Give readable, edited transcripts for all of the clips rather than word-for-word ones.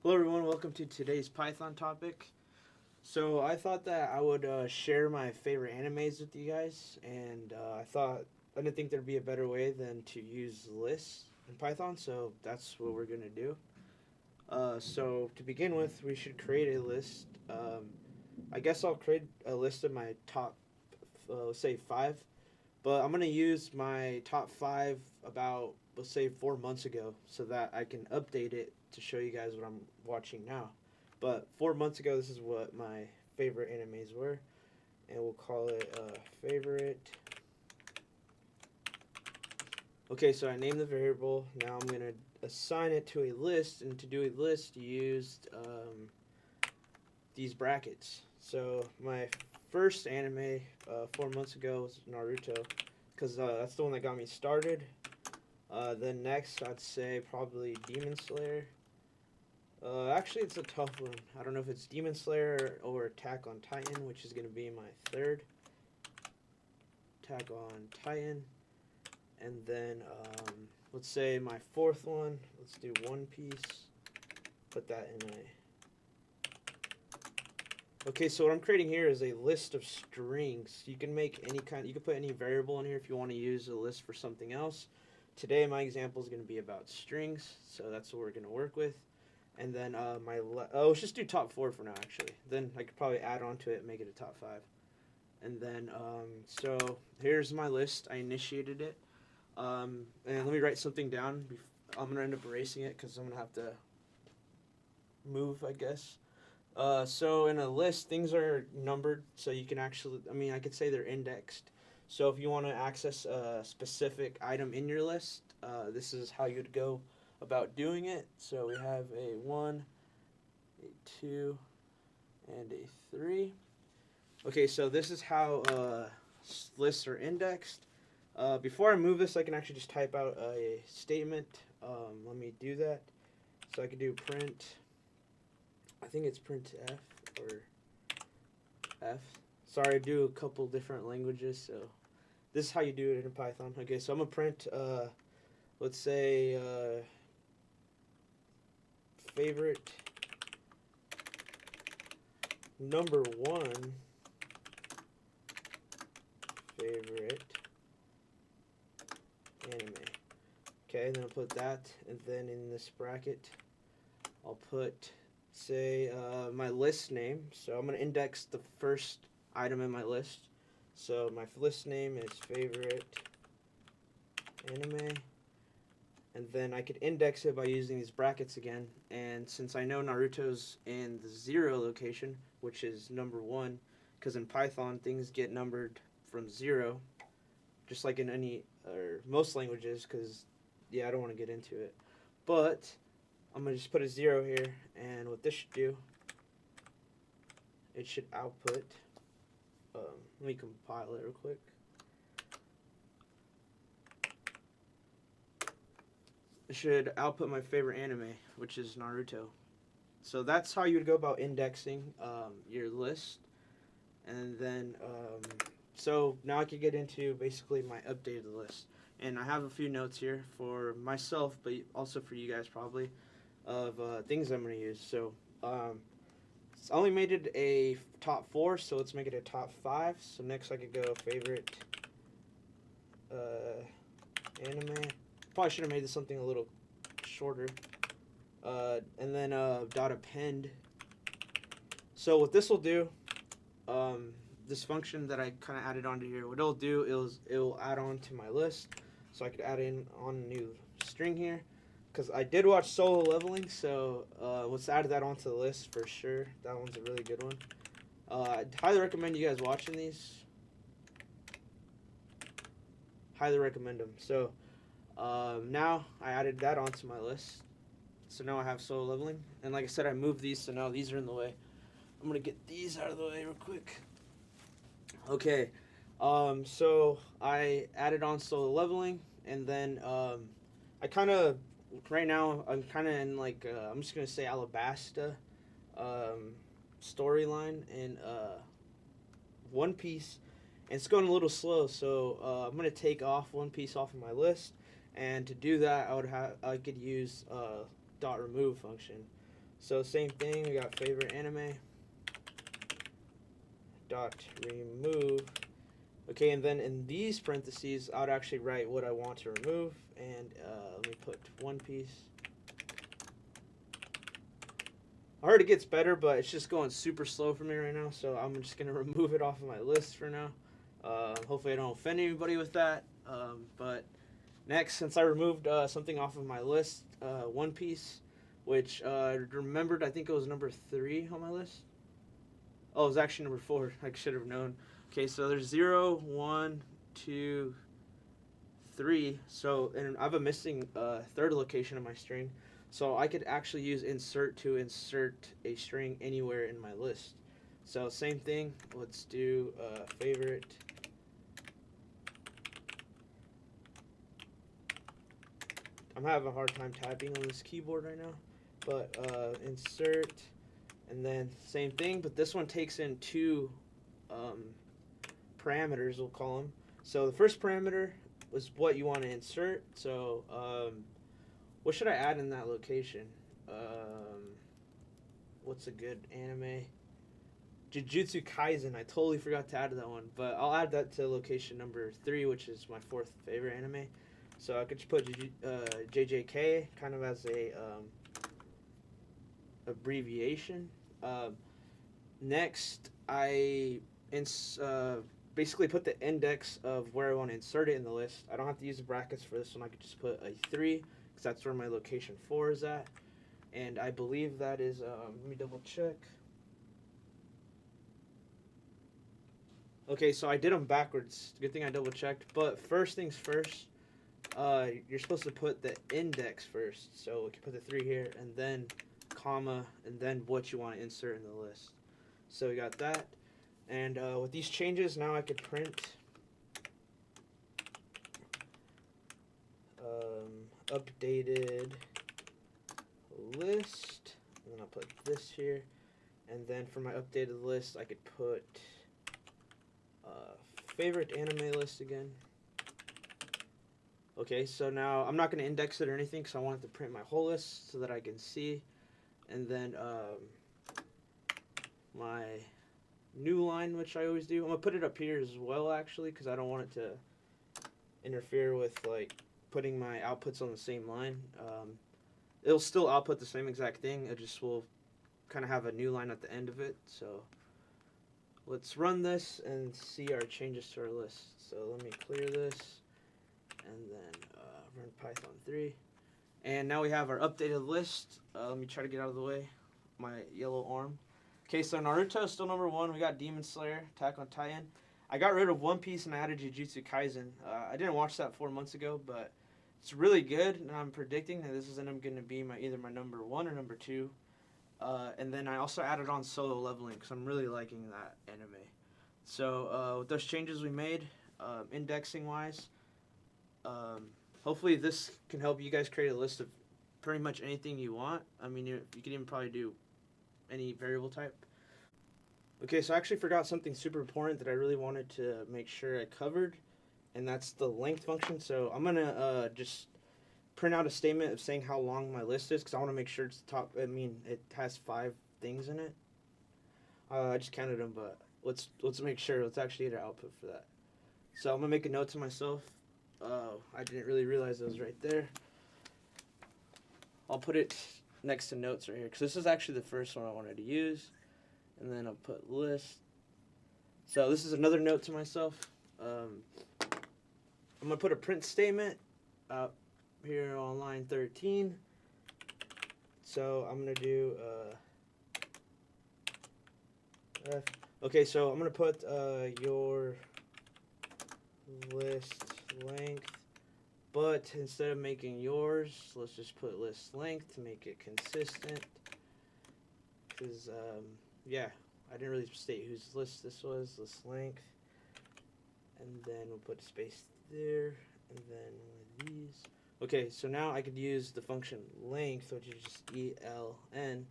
Hello everyone, welcome to today's Python topic. So I thought that I would share my favorite animes with you guys, and I didn't think there'd be a better way than to use lists in Python, so that's what we're gonna do. So to begin with, we should create a list. I guess I'll create a list of my top, let's say five, but I'm gonna use my top five about let's say 4 months ago, so that I can update it to show you guys what I'm watching now. But 4 months ago, this is what my favorite animes were, and we'll call it favorite. Okay, so I named the variable. Now I'm gonna assign it to a list, and to do a list, used these brackets. So my first anime 4 months ago was Naruto, because that's the one that got me started. Then next, I'd say probably Demon Slayer. Actually, it's a tough one. I don't know if it's Demon Slayer or Attack on Titan, which is going to be my third. Attack on Titan. And then, let's say my fourth one. Let's do One Piece. Put that in a... Okay, so what I'm creating here is a list of strings. You can make any kind... You can put any variable in here if you want to use a list for something else. Today, my example is going to be about strings, so that's what we're going to work with. And then let's just do top four for now. Actually, then I could probably add on to it and make it a top five. And then so here's my list. I initiated it, and let me write something down. I'm gonna end up erasing it because I'm gonna have to move, I guess. So in a list, things are numbered, so you can actually. I mean, I could say they're indexed. So if you want to access a specific item in your list, this is how you'd go about doing it. So we have a 1, a 2, and a 3. Okay, so this is how lists are indexed. Before I move this, I can actually just type out a statement. Let me do that. So I could do print, I think it's print F or F. Sorry, I do a couple different languages, so this is how you do it in Python. Okay, so I'm going to print, let's say, favorite number one favorite anime. Okay, and then I'll put that, and then in this bracket, I'll put, say, my list name. So I'm going to index the first item in my list. So my list name is favorite anime. And then I could index it by using these brackets again. And since I know Naruto's in the 0 location, which is number 1, because in Python things get numbered from 0, just like in any or most languages, because yeah, I don't want to get into it. But I'm going to just put a 0 here, and what this should do, it should output, let me compile it real quick. It should output my favorite anime, which is Naruto. So that's how you would go about indexing your list. And then, so now I can get into basically my updated list. And I have a few notes here for myself, but also for you guys probably, of things I'm going to use. So I only made it a top 4, so let's make it a top 5. So next I could go favorite anime. Probably should have made this something a little shorter. And then dot append. So what this will do, this function that I kind of added onto here, what it'll do is it'll add on to my list. So I could add in on a new string here. Because I did watch Solo Leveling, so let's add that onto the list for sure. That one's a really good one. I'd highly recommend you guys watching these. Highly recommend them. So now I added that onto my list. So now I have Solo Leveling. And like I said, I moved these, so now these are in the way. I'm going to get these out of the way real quick. Okay. So I added on Solo Leveling, and then I kind of, right now, I'm kind of in like, I'm just going to say Alabasta storyline in One Piece. And it's going a little slow, so I'm going to take off One Piece off of my list. And to do that, I could use dot remove function. So same thing, we got favorite anime dot remove. Okay, and then in these parentheses, I would actually write what I want to remove, and let me put One Piece. I heard it gets better, but it's just going super slow for me right now, so I'm just gonna remove it off of my list for now. Hopefully I don't offend anybody with that. But next, since I removed something off of my list, One Piece, which remembered, I think it was number 3 on my list. Oh, it was actually number 4. I should have known. Okay, so there's 0, 1, 2, 3. So, and I have a missing third location in my string. So I could actually use insert to insert a string anywhere in my list. So same thing. Let's do favorite. I'm having a hard time typing on this keyboard right now. But insert, and then same thing. But this one takes in 2 parameters, we'll call them. So the first parameter was what you want to insert. So what should I add in that location? What's a good anime? Jujutsu Kaisen. I totally forgot to add that one, but I'll add that to location number 3, which is my 4th favorite anime. So I could just put JJK kind of as a abbreviation. Next, I basically put the index of where I want to insert it in the list. I don't have to use the brackets for this one. I could just put a 3 because that's where my location 4 is at. And I believe that is, let me double check. Okay, so I did them backwards. Good thing I double checked. But first things first, you're supposed to put the index first. So we can put the 3 here, and then comma, and then what you want to insert in the list. So we got that. And with these changes, now I could print updated list, and then I'll put this here, and then for my updated list I could put favorite anime list again. Okay, so now I'm not going to index it or anything because I want it to print my whole list so that I can see. And then my new line, which I always do, I'm going to put it up here as well actually because I don't want it to interfere with like putting my outputs on the same line. It'll still output the same exact thing, it just will kind of have a new line at the end of it. So let's run this and see our changes to our list. So let me clear this and then run Python 3. And now we have our updated list. Let me try to get out of the way. My yellow arm. Okay, so Naruto is still number 1. We got Demon Slayer, Attack on Titan. I got rid of One Piece and I added Jujutsu Kaisen. I didn't watch that 4 months ago, but it's really good. And I'm predicting that this is going to be either my number 1 or number 2. And then I also added on Solo Leveling because I'm really liking that anime. So with those changes we made, indexing wise, hopefully this can help you guys create a list of pretty much anything you want. I mean, you can even probably do any variable type. Okay, so I actually forgot something super important that I really wanted to make sure I covered, and that's the length function. So I'm going to just print out a statement of saying how long my list is because I want to make sure it's top. I mean, it has 5 things in it. I just counted them, but let's make sure. Let's actually get our output for that. So I'm going to make a note to myself. I didn't really realize it was right there. I'll put it next to notes right here because this is actually the first one I wanted to use. And then I'll put list. So this is another note to myself. I'm going to put a print statement out here on line 13. So I'm going to do okay, so I'm going to put your list length, but instead of making yours, let's just put list length to make it consistent. Because yeah, I didn't really state whose list this was. List length, and then we'll put a space there, and then one of these. Okay, so now I could use the function length, which is just ELN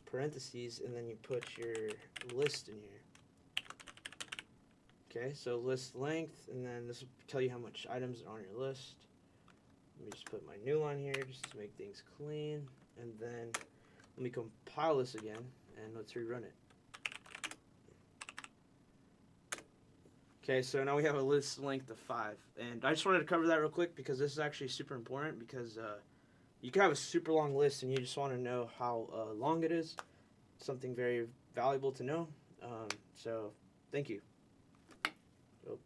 parentheses, and then you put your list in here. Okay, so list length, and then this will tell you how much items are on your list. Let me just put my new line here just to make things clean, and then I'm Let me compile this again, and let's rerun it. Okay, so now we have a list length of 5. And I just wanted to cover that real quick because this is actually super important because you can have a super long list and you just want to know how long it is. Something very valuable to know. So, thank you. Oh,